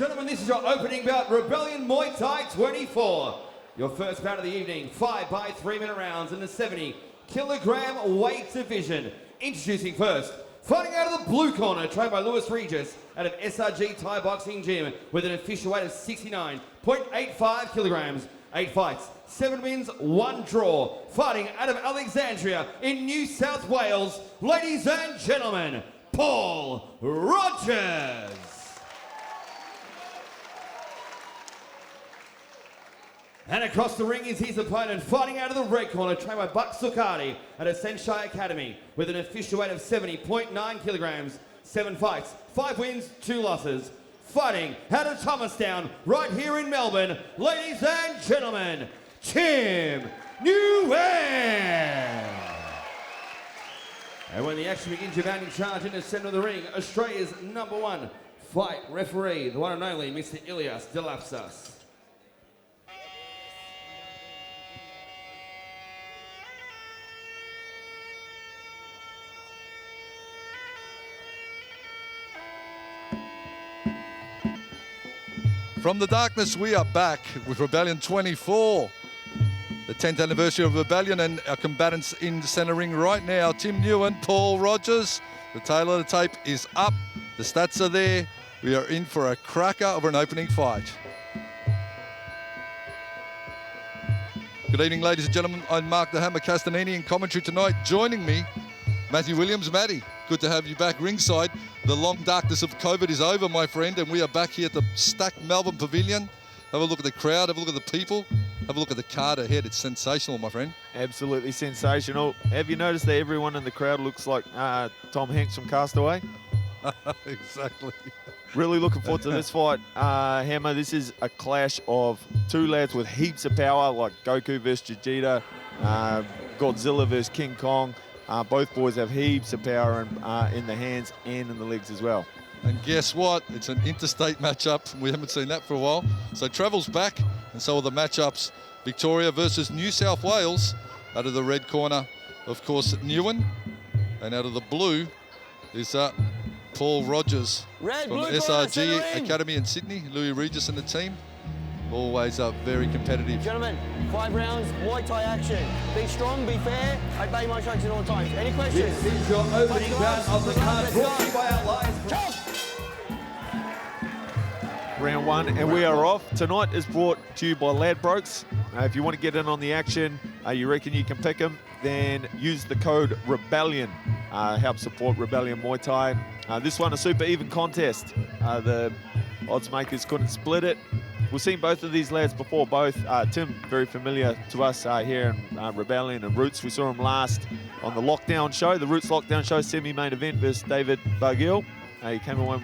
gentlemen, this is your opening bout, Rebellion Muay Thai 24. Your first bout of the evening, 5 by 3-minute rounds in the 70-kilogram weight division. Introducing first, fighting out of the blue corner, trained by Lewis Regis out of SRG Thai Boxing Gym with an official weight of 69.85 kilograms. 8 fights, 7 wins, 1 draw. Fighting out of Alexandria in New South Wales, ladies and gentlemen, Paul Rogers. And across the ring is his opponent, fighting out of the red corner, trained by Buck Sukadi at Ascenshai Academy with an official weight of 70.9 kilograms. 7 fights, 5 wins, 2 losses. Fighting out of Thomastown, right here in Melbourne, ladies and gentlemen, Tim Nguyen. And when the action begins, your mounting charge in the centre of the ring, Australia's #1 fight referee, the one and only Mr. Ilias Delapsas. From the darkness, we are back with Rebellion 24, the 10th anniversary of Rebellion, and our combatants in the centre ring right now, Tim Nguyen, Paul Rogers. The tail of the tape is up, the stats are there. We are in for a cracker of an opening fight. Good evening, ladies and gentlemen. I'm Mark the Hammer Castanini in commentary tonight. Joining me, Matthew Williams. Matty, good to have you back ringside. The long darkness of COVID is over, my friend, and we are back here at the stacked Melbourne Pavillion. Have a look at the crowd, have a look at the people, have a look at the card ahead. It's sensational, my friend. Absolutely sensational. Have you noticed that everyone in the crowd looks like Tom Hanks from Castaway? Exactly. Really looking forward to this fight, Hammer. This is a clash of 2 lads with heaps of power, like Goku versus Vegeta, Godzilla versus King Kong. Both boys have heaps of power in the hands and in the legs as well. And guess what? It's an interstate matchup. We haven't seen that for a while. So travel's back, and so are the matchups. Victoria versus New South Wales. Out of the red corner, of course, Nguyen. And out of the blue is Paul Rogers from SRG Academy in Sydney. Louis Regis and the team. Always very competitive. Gentlemen, 5 rounds, Muay Thai action. Be strong, be fair, obey my instructions at all times. Any questions? This is your opening bout of the card, brought to you by our Lions. Round 1, and we are off. Tonight is brought to you by Ladbrokes. If you want to get in on the action, you reckon you can pick them, then use the code REBELLION. Help support Rebellion Muay Thai. This one, a super even contest. The odds makers couldn't split it. We've seen both of these lads before, both. Tim, very familiar to us here in Rebellion and Roots. We saw him last on the Lockdown show, the Roots Lockdown show, semi-main event versus David Bargill. He came away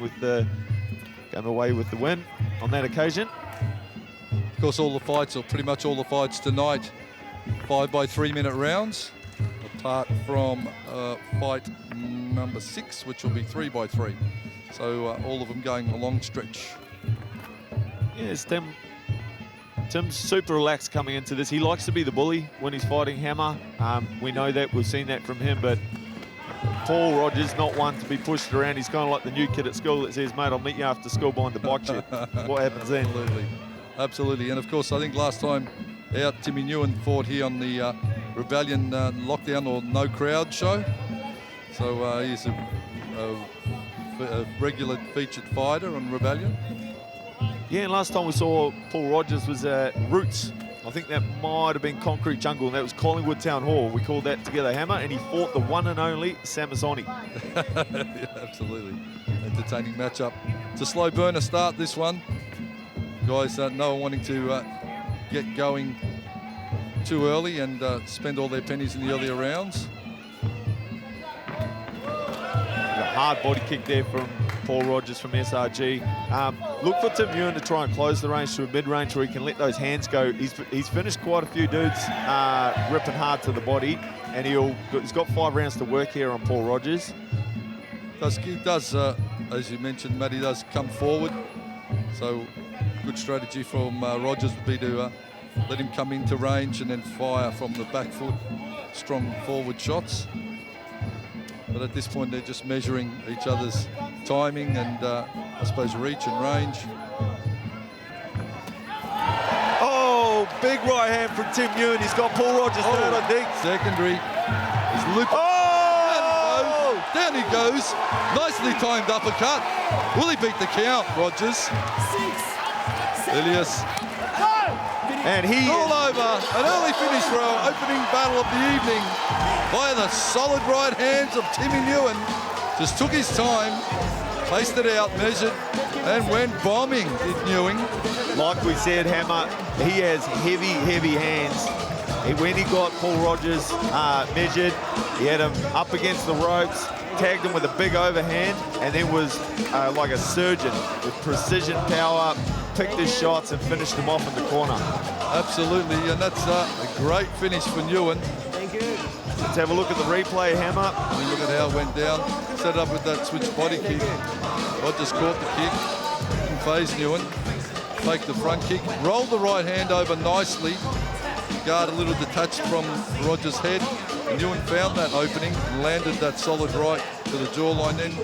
with the win on that occasion. Of course, all the fights, or pretty much all the fights tonight, 5 by 3-minute rounds, apart from fight number 6, which will be 3 by 3. So all of them going a long stretch. Yes, Tim's super relaxed coming into this. He likes to be the bully when he's fighting Hammer. We know that, we've seen that from him, but Paul Rogers, not one to be pushed around. He's kind of like the new kid at school that says, mate, I'll meet you after school behind the bike shed. What happens then? Absolutely. And of course, I think last time out, Timmy Nguyen fought here on the Rebellion Lockdown or No Crowd show. So he's a regular featured fighter on Rebellion. Yeah, and last time we saw Paul Rogers was at Roots. I think that might have been Concrete Jungle, and that was Collingwood Town Hall. We called that Together Hammer, and he fought the one and only Samazoni. Yeah, absolutely. Entertaining matchup. It's a slow burner start, this one. Guys, no one wanting to get going too early and spend all their pennies in the earlier rounds. A hard body kick there from Paul Rogers from SRG. Look for Tim Nguyen to try and close the range to a mid-range where he can let those hands go. He's finished quite a few dudes ripping hard to the body, and he's got 5 rounds to work here on Paul Rogers. He does, as you mentioned, Matty does come forward. So good strategy from Rogers would be to let him come into range and then fire from the back foot, strong forward shots. But at this point, they're just measuring each other's timing and I suppose, reach and range. Oh, big right hand from Tim Nguyen. He's got Paul Rogers third, I think. Secondary is Luke. Oh! Down he goes. Nicely timed uppercut. Will he beat the count, Rogers? Ilias. And he All over. An early finish for our opening battle of the evening by the solid right hands of Timmy Nguyen. Just took his time, placed it out, measured, and went bombing, did Nguyen. Like we said, Hammer, he has heavy, heavy hands. When he got Paul Rogers measured, he had him up against the ropes, tagged him with a big overhand, and then was like a surgeon with precision power, picked his shots and finished them off in the corner. Absolutely, and that's a great finish for Nguyen. Thank you. Let's have a look at the replay, Hammer. I mean, look at how it went down. Set up with that switch body kick. Rogers caught the kick. Didn't phase Nguyen. Faked the front kick. Rolled the right hand over nicely. Guard a little detached from Rogers' head. Nguyen found that opening and landed that solid right to the jawline then.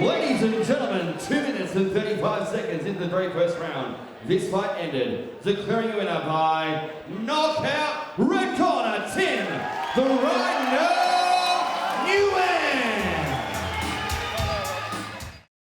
Ladies and gentlemen, 2 minutes and 35 seconds into the very first round. This fight ended, declaring the winner by knockout